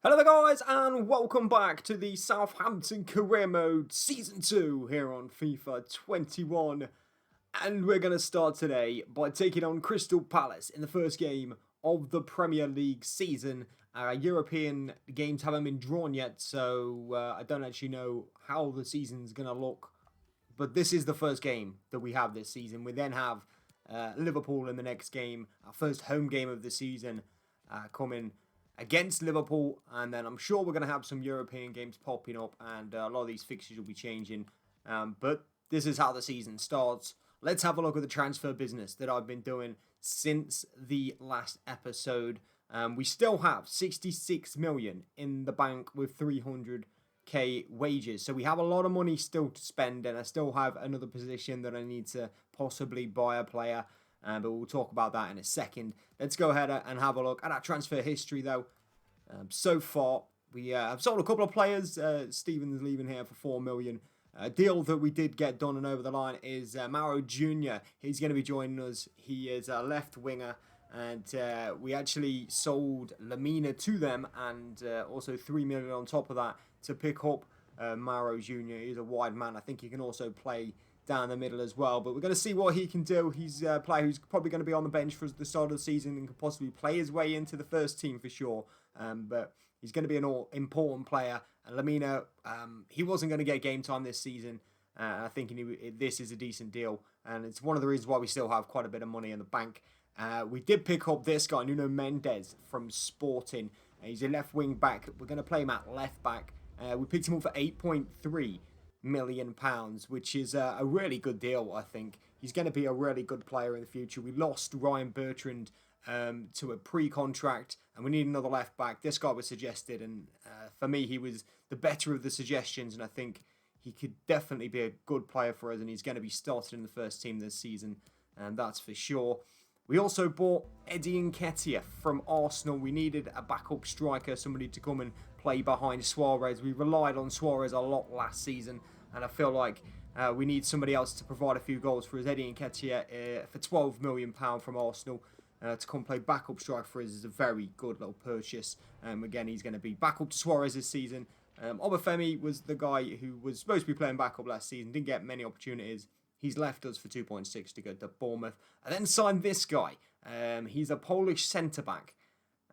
Hello there guys and welcome back to the Southampton Career Mode Season 2 here on FIFA 21. And we're going to start today by taking on Crystal Palace in the first game of the Premier League season. Our European games haven't been drawn yet, so I don't actually know how the season's going to look. But this is the first game that we have this season. We then have Liverpool in the next game, our first home game of the season coming against Liverpool, and then I'm sure we're going to have some European games popping up, and a lot of these fixtures will be changing. But this is how the season starts. Let's have a look at the transfer business that I've been doing since the last episode. We still have 66 million in the bank with 300k wages, so we have a lot of money still to spend, and I still have another position that I need to possibly buy a player. But we'll talk about that in a second. Let's go ahead and have a look at our transfer history, though. So far, we have sold a couple of players. Stephen's leaving here for 4 million. A deal that we did get done and over the line is Mauro Jr. He's going to be joining us. He is a left winger. And we actually sold Lamina to them, and also 3 million on top of that to pick up Mauro Jr. He's a wide man. I think he can also play down the middle as well, but we're going to see what he can do. He's a player who's probably going to be on the bench for the start of the season and could possibly play his way into the first team for sure, but he's going to be an all-important player. And Lamina, he wasn't going to get game time this season. I think this is a decent deal, and it's one of the reasons why we still have quite a bit of money in the bank. We did pick up this guy, Nuno Mendes, from Sporting. He's a left wing back. We're going to play him at left back. We picked him up for 8.3 million pounds, which is a really good deal. I think he's going to be a really good player in the future. We lost Ryan Bertrand to a pre-contract, and we need another left back. This guy was suggested, and for me, he was the better of the suggestions, and I think he could definitely be a good player for us, and he's going to be started in the first team this season, and that's for sure. We also bought Eddie Nketiah from Arsenal. We needed a backup striker, somebody to come and play behind Suarez. We relied on Suarez a lot last season, and I feel like we need somebody else to provide a few goals for us. Eddie Nketiah for £12 million from Arsenal to come play backup striker for us is a very good little purchase. Again, he's going to be backup to Suarez this season. Obafemi was the guy who was supposed to be playing backup last season, didn't get many opportunities. He's left us for 2.6 to go to Bournemouth. I then signed this guy. He's a Polish centre-back.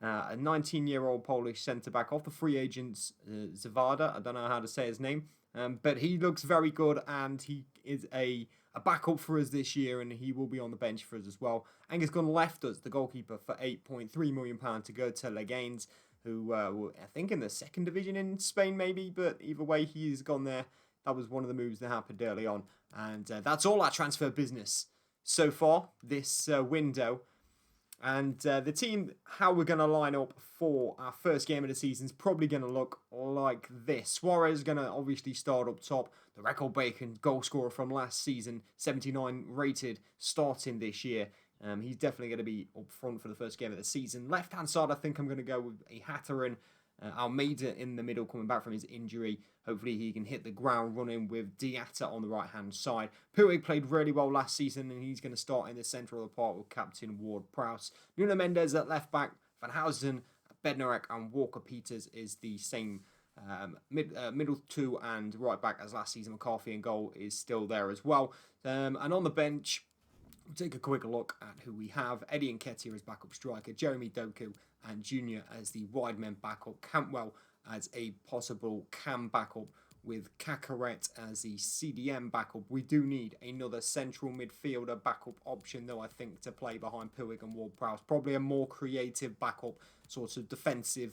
A 19-year-old Polish centre-back off the free agents, Zawada. I don't know how to say his name. But he looks very good, and he is a backup for us this year, and he will be on the bench for us as well. Angus Gunn left us, the goalkeeper, for £8.3 million to go to Leganes, who were, I think, in the second division in Spain maybe, but either way, he's gone there. That was one of the moves that happened early on. And that's all our transfer business so far, this window. And the team, how we're going to line up for our first game of the season is probably going to look like this. Suarez is going to obviously start up top. The record-breaking goal scorer from last season, 79 rated, starting this year. He's definitely going to be up front for the first game of the season. Left-hand side, I think I'm going to go with a Hatteran. Almeida in the middle, coming back from his injury. Hopefully he can hit the ground running with Diatta on the right-hand side. Puig played really well last season, and he's going to start in the centre of the park with captain Ward-Prowse. Nuno Mendes at left-back, Van Housen, Bednarek, and Walker-Peters is the same middle two and right-back as last season. McCarthy in goal is still there as well. And on the bench, we'll take a quick look at who we have. Eddie Nketiah as backup striker, Jeremy Doku and Junior as the wide men backup, Cantwell as a possible cam backup, with Cacaret as the CDM backup. We do need another central midfielder backup option, though, I think, to play behind Puig and Ward-Prowse. Probably a more creative backup, sort of defensive,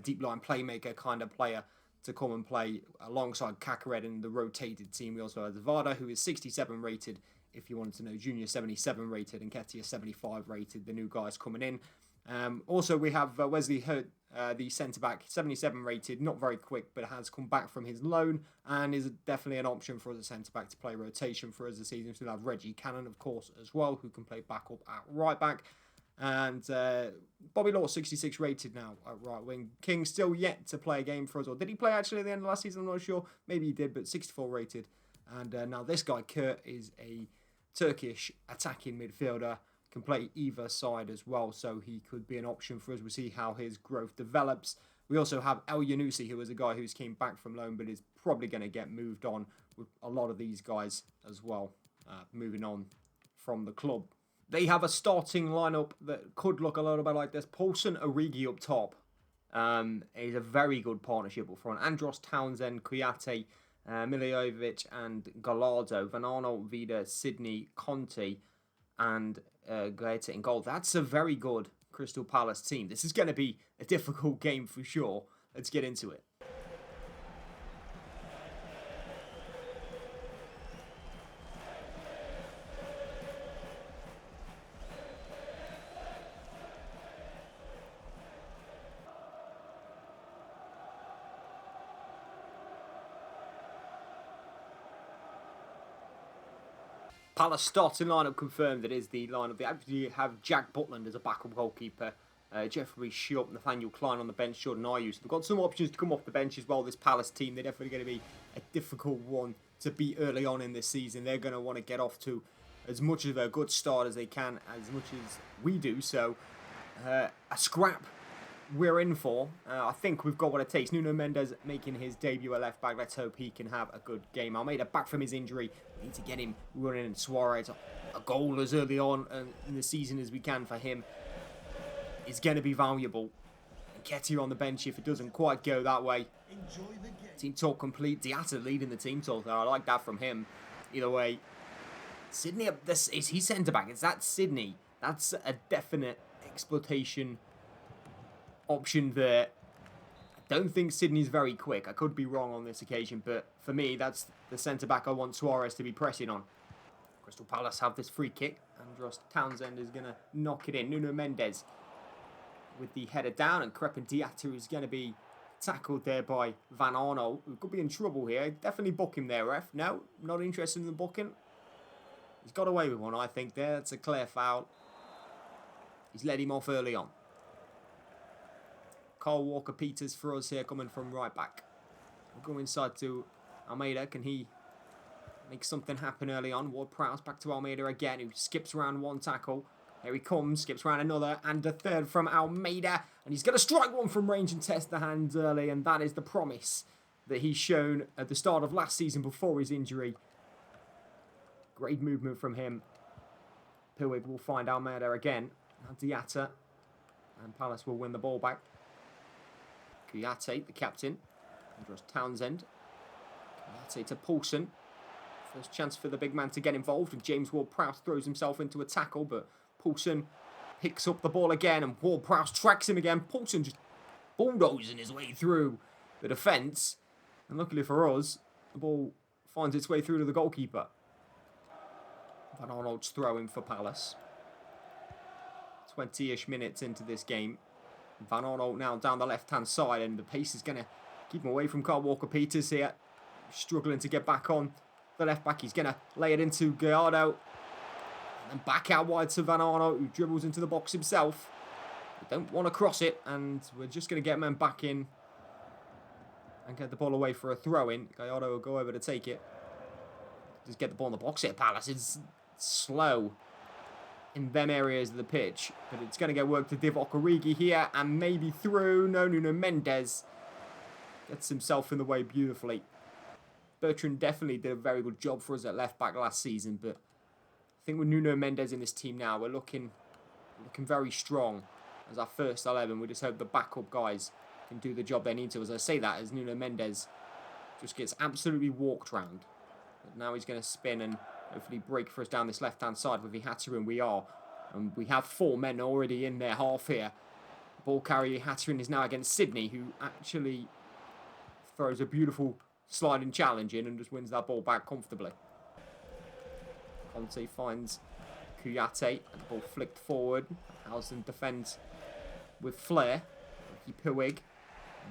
deep line playmaker kind of player to come and play alongside Cacaret in the rotated team. We also have Zavada, who is 67 rated, if you wanted to know. Junior 77 rated and Nketiah 75 rated, the new guys coming in. Also, we have Wesley Hurt, the centre-back, 77 rated, not very quick, but has come back from his loan and is definitely an option for us, a centre-back, to play rotation for us this season. So we'll have Reggie Cannon, of course, as well, who can play backup at right-back. And Bobby Law, 66 rated now at right wing. King still yet to play a game for us. Or did he play actually at the end of last season? I'm not sure. Maybe he did, but 64 rated. And now this guy, Kurt, is a Turkish attacking midfielder. Can play either side as well, so he could be an option for us. We'll see how his growth develops. We also have El Yunusi, who is a guy who's came back from loan, but is probably going to get moved on with a lot of these guys as well, moving on from the club. They have a starting lineup that could look a little bit like this. Paulson, Origi up top is a very good partnership up front. Andros, Townsend, Kouyaté, Milivojevic and Gallardo, Van Arnold, Vida, Sydney, Conte, and Gaeta in goal. That's a very good Crystal Palace team. This is going to be a difficult game for sure. Let's get into it. Palace starting lineup confirmed. It is the lineup. They actually have Jack Butland as a backup goalkeeper. Jeffrey Shupp, Nathaniel Klein on the bench, Jordan Ayew. So they've got some options to come off the bench as well, this Palace team. They're definitely going to be a difficult one to beat early on in this season. They're going to want to get off to as much of a good start as they can, as much as we do. So a scrap we're in for. I think we've got what it takes. Nuno Mendes making his debut at left back. Let's hope he can have a good game. Almeida back from his injury. We need to get him running, and Suarez a goal as early on in the season as we can for him is going to be valuable. And Ketia on the bench if it doesn't quite go that way. Team talk complete. Diatta leading the team talk there. I like that from him. Either way, Sydney, is he centre back? Is that Sydney? That's a definite exploitation option there. I don't think Sydney's very quick. I could be wrong on this occasion, but for me, that's the centre-back I want Suarez to be pressing on. Crystal Palace have this free kick. Andros Townsend is going to knock it in. Nuno Mendes with the header down, and Crepin Diatta is going to be tackled there by Van Arnold, who could be in trouble here. Definitely book him there, ref. No, not interested in the booking. He's got away with one, I think, there. That's a clear foul. He's let him off early on. Kyle Walker-Peters for us here, coming from right back. We'll go inside to Almeida. Can he make something happen early on? Ward-Prowse back to Almeida again, who skips around one tackle. Here he comes, skips around another, and a third from Almeida. And he's going to strike one from range and test the hands early, and that is the promise that he's shown at the start of last season before his injury. Great movement from him. Pilwig will find Almeida again. Now Diatta. And Palace will win the ball back. Kouyaté, the captain. Andros Townsend. Kouyaté to Paulson. First chance for the big man to get involved. And James Ward-Prowse throws himself into a tackle. But Paulson picks up the ball again. And Ward-Prowse tracks him again. Paulson just bulldozing his way through the defence. And luckily for us, the ball finds its way through to the goalkeeper. Van Arnold's throwing for Palace. 20-ish minutes into this game. Van Arnold now down the left-hand side, and the pace is going to keep him away from Kyle Walker-Peters here. Struggling to get back on the left back. He's going to lay it into Gallardo. And then back out wide to Van Arnold, who dribbles into the box himself. We don't want to cross it, and we're just going to get men back in and get the ball away for a throw-in. Gallardo will go over to take it. Just get the ball in the box here, Palace. It's slow in them areas of the pitch, but it's going to get work to Divock Origi here, and maybe through. No, Nuno Mendes gets himself in the way beautifully. Bertrand definitely did a very good job for us at left back last season, but I think with Nuno Mendes in this team now, we're looking very strong as our first 11. We just hope the backup guys can do the job they need to. As I say that, as Nuno Mendes just gets absolutely walked round. But now he's going to spin and hopefully break for us down this left-hand side with Hatterin. We are. And we have 4 men already in their half here. Ball carrier Hatterin is now against Sydney, who actually throws a beautiful sliding challenge in and just wins that ball back comfortably. Conte finds Kouyaté, and the ball flicked forward. Housen defends with flair. Pilwig,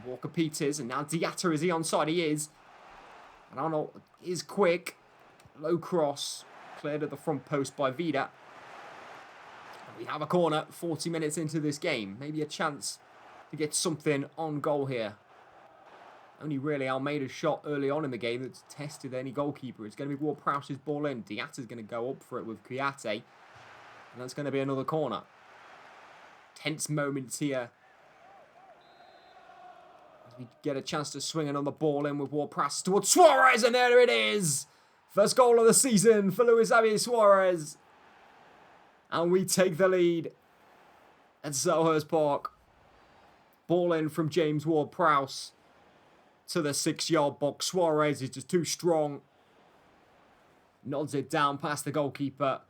Walker-Peters, and now Diatta, is he onside? He is. And Arnold is quick. Low cross, cleared at the front post by Vida. And we have a corner 40 minutes into this game. Maybe a chance to get something on goal here. Only really Almeida's shot early on in the game that's tested any goalkeeper. It's going to be Ward-Prowse's ball in. Diatta's going to go up for it with Kouyaté. And that's going to be another corner. Tense moments here We get a chance to swing another ball in with Ward-Prowse towards Suarez, and there it is! First goal of the season for Luis Javier Suarez. And we take the lead at Selhurst Park. Ball in from James Ward-Prowse to the 6-yard box. Suarez is just too strong. Nods it down past the goalkeeper.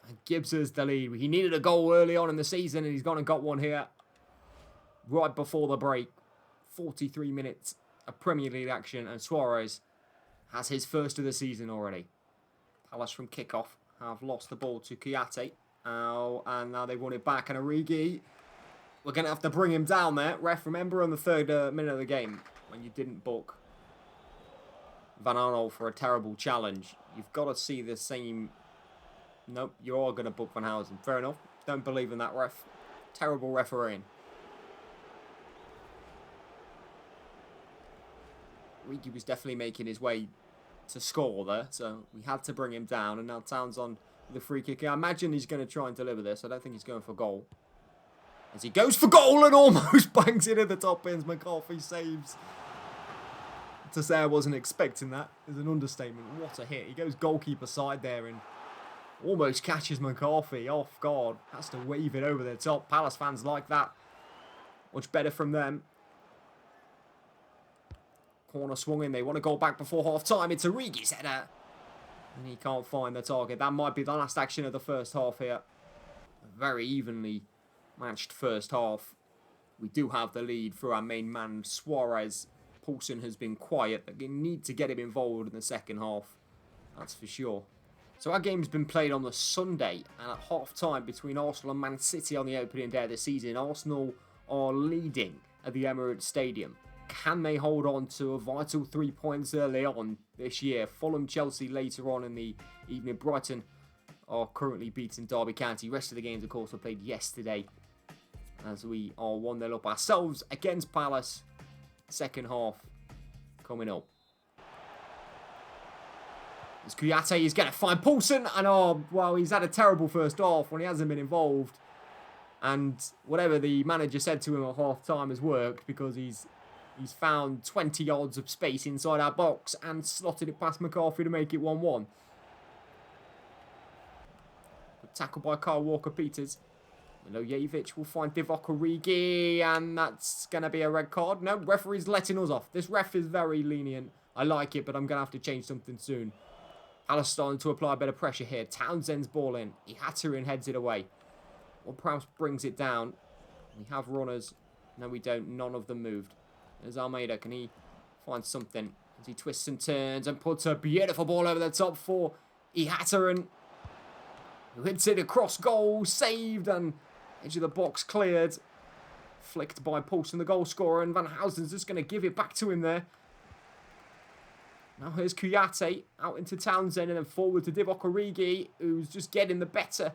And gives us the lead. He needed a goal early on in the season, and he's gone and got one here. Right before the break. 43 minutes of Premier League action, and Suarez has his first of the season already. Palace from kickoff have lost the ball to Kouyaté. And now they want it back, and Origi. We're going to have to bring him down there. Ref, remember on the third minute of the game when you didn't book Van Aanholt for a terrible challenge. You've got to see the same... Nope, you are going to book Van Housen. Fair enough. Don't believe in that ref. Terrible refereeing. Origi was definitely making his way to score there, so we had to bring him down. And now Towns on the free kick. I imagine he's going to try and deliver this. I don't think he's going for goal. As he goes for goal and almost bangs it at the top bins. McCarthy saves. To say I wasn't expecting that is an understatement. What a hit. He goes goalkeeper side there and almost catches McCarthy off guard. Has to wave it over the top. Palace fans like that. Much better from them. Corner swung in. They want to go back before half-time. It's Origi's header. And he can't find the target. That might be the last action of the first half here. A very evenly matched first half. We do have the lead through our main man, Suarez. Poulsen has been quiet. They need to get him involved in the second half. That's for sure. So our game's been played on the Sunday. And at half-time between Arsenal and Man City on the opening day of the season, Arsenal are leading at the Emirates Stadium. Can they hold on to a vital 3 points early on this year? Fulham, Chelsea later on in the evening. Brighton are currently beating Derby County. Rest of the games, of course, were played yesterday. As we are 1-0 up ourselves against Palace. Second half coming up. As Kouyaté is going to find Poulsen. And well, he's had a terrible first half when he hasn't been involved. And whatever the manager said to him at half-time has worked, because he's found 20 yards of space inside our box and slotted it past McCarthy to make it 1-1. Tackled by Kyle Walker-Peters. Milojevic will find Divock Origi, and that's going to be a red card. No, referee's letting us off. This ref is very lenient. I like it, but I'm going to have to change something soon. Palace starting to apply a bit of pressure here. Townsend's ball in. Ihataren heads it away. Ward-Prowse brings it down. We have runners. No, we don't. None of them moved. There's Almeida. Can he find something? As he twists and turns and puts a beautiful ball over the top for Ihataren, who hits it across goal. Saved, and edge of the box cleared. Flicked by Poulsen, the goal scorer, and Van Housen's just going to give it back to him there. Now here's Kouyaté out into Townsend and then forward to Divock Origi, who's just getting the better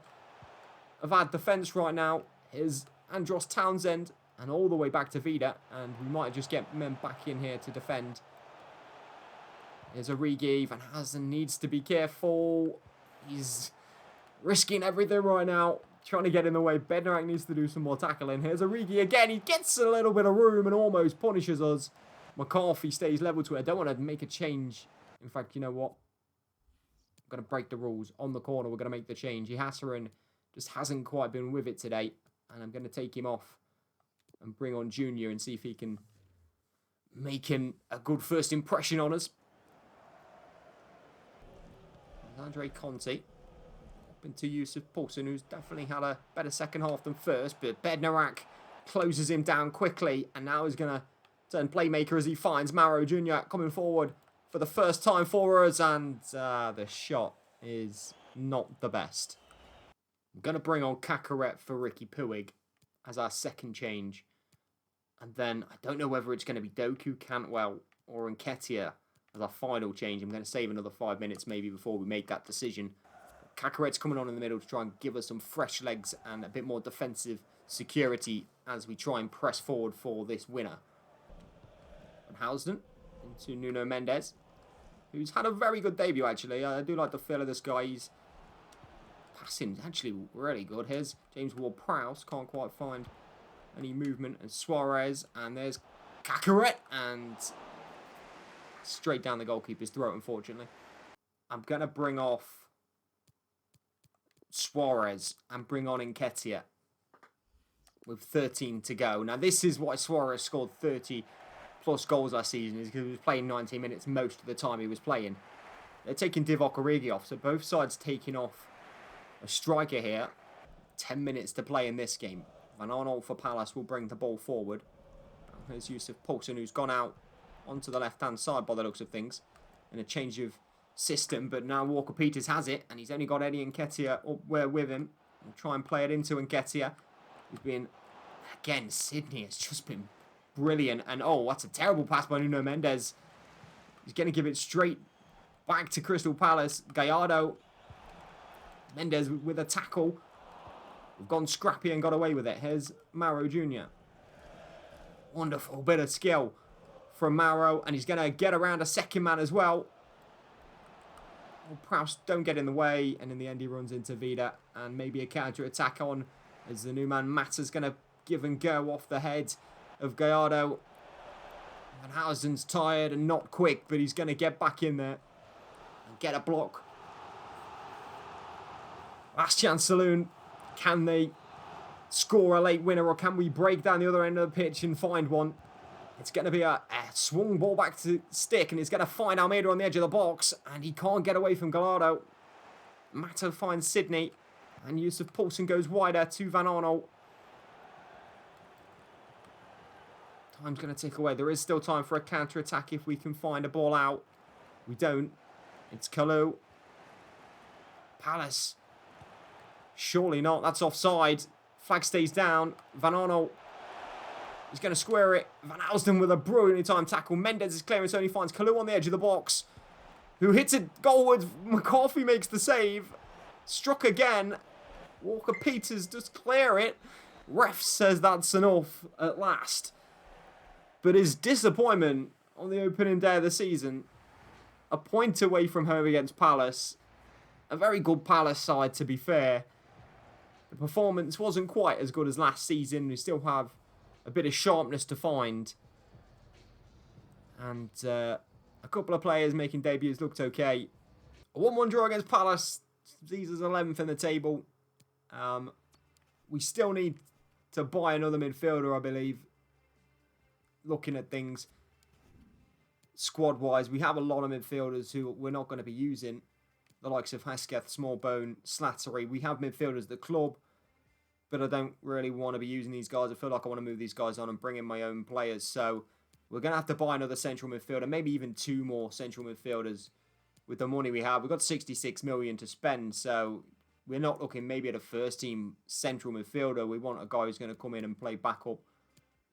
of our defence right now. Here's Andros Townsend and all the way back to Vida, and we might just get men back in here to defend. Here's Origi. Van Housen needs to be careful. He's risking everything right now, trying to get in the way. Bednarak needs to do some more tackling. Here's Origi again. He gets a little bit of room and almost punishes us. McCarthy stays level to it. I don't want to make a change. In fact, you know what? I'm going to break the rules. On the corner, we're going to make the change. Ihataren just hasn't quite been with it today. And I'm going to take him off and bring on Junior and see if he can make him a good first impression on us. Andre Conte. Up into Yusuf Poulsen, who's definitely had a better second half than first. But Bednarak closes him down quickly. And now he's going to turn playmaker as he finds Mauro Junior coming forward for the first time for us. And the shot is not the best. I'm going to bring on Cacaret for Ricky Puig as our second change. And then I don't know whether it's going to be Doku, Cantwell or Nketiah as our final change. I'm going to save another 5 minutes maybe before we make that decision. Cacaret's coming on in the middle to try and give us some fresh legs and a bit more defensive security as we try and press forward for this winner. And Housen into Nuno Mendes, who's had a very good debut actually. I do like the feel of this guy. He's passing actually really good. Here's James Ward-Prowse. Can't quite find any movement, and Suarez, and there's Cacaret, and straight down the goalkeeper's throat, unfortunately. I'm going to bring off Suarez and bring on Nketiah with 13 to go. Now, this is why Suarez scored 30-plus goals last season, is because he was playing 90 minutes most of the time he was playing. They're taking Divock Origi off, so both sides taking off a striker here. 10 minutes to play in this game. Van Arnold for Palace will bring the ball forward. There's Yusuf Poulsen, who's gone out onto the left-hand side by the looks of things in a change of system, but now Walker Peters has it, and he's only got Eddie Nketiah up where with him. We'll try and play it into Nketiah. He's been, again, Sydney has just been brilliant, and oh, that's a terrible pass by Nuno Mendes. He's going to give it straight back to Crystal Palace. Gallardo, Mendes with a tackle. We've gone scrappy and got away with it. Here's Mauro Jr. Wonderful bit of skill from Mauro, and he's going to get around a second man as well. Oh, Prowse don't get in the way, and in the end he runs into Vida, and maybe a counter-attack on as the new man Mata's going to give and go off the head of Gallardo. Van Housen's tired and not quick, but he's going to get back in there and get a block. Last chance saloon. Can they score a late winner, or can we break down the other end of the pitch and find one? It's going to be a swung ball back to stick, and it's going to find Almeida on the edge of the box, and he can't get away from Gallardo. Mata finds Sydney, and Yusuf Poulsen goes wider to Van Arnold. Time's going to tick away. There is still time for a counter-attack if we can find a ball out. We don't. It's Kalou. Palace. Surely not. That's offside. Flag stays down. Van Arnold. He's going to square it. Van Housen with a brilliantly timed tackle. Mendes' clearance only finds Kalou on the edge of the box, who hits it goalwards. McCarthy makes the save. Struck again. Walker Peters does clear it. Ref says that's enough at last. But his disappointment on the opening day of the season, a point away from home against Palace. A very good Palace side, to be fair. The performance wasn't quite as good as last season. We still have a bit of sharpness to find. And a couple of players making debuts looked okay. A 1-1 draw against Palace. Caesar's 11th in the table. We still need to buy another midfielder, I believe. Looking at things squad-wise, we have a lot of midfielders who we're not going to be using. The likes of Hesketh, Smallbone, Slattery. We have midfielders at the club, but I don't really want to be using these guys. I feel like I want to move these guys on and bring in my own players. So we're going to have to buy another central midfielder, maybe even 2 more central midfielders with the money we have. We've got 66 million to spend, so we're not looking maybe at a first-team central midfielder. We want a guy who's going to come in and play backup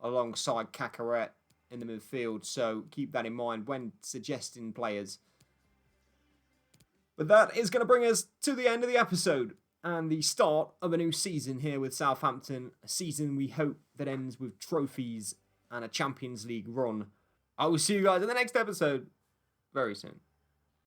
alongside Cacaret in the midfield. So keep that in mind when suggesting players. But that is going to bring us to the end of the episode and the start of a new season here with Southampton. A season we hope that ends with trophies and a Champions League run. I will see you guys in the next episode very soon.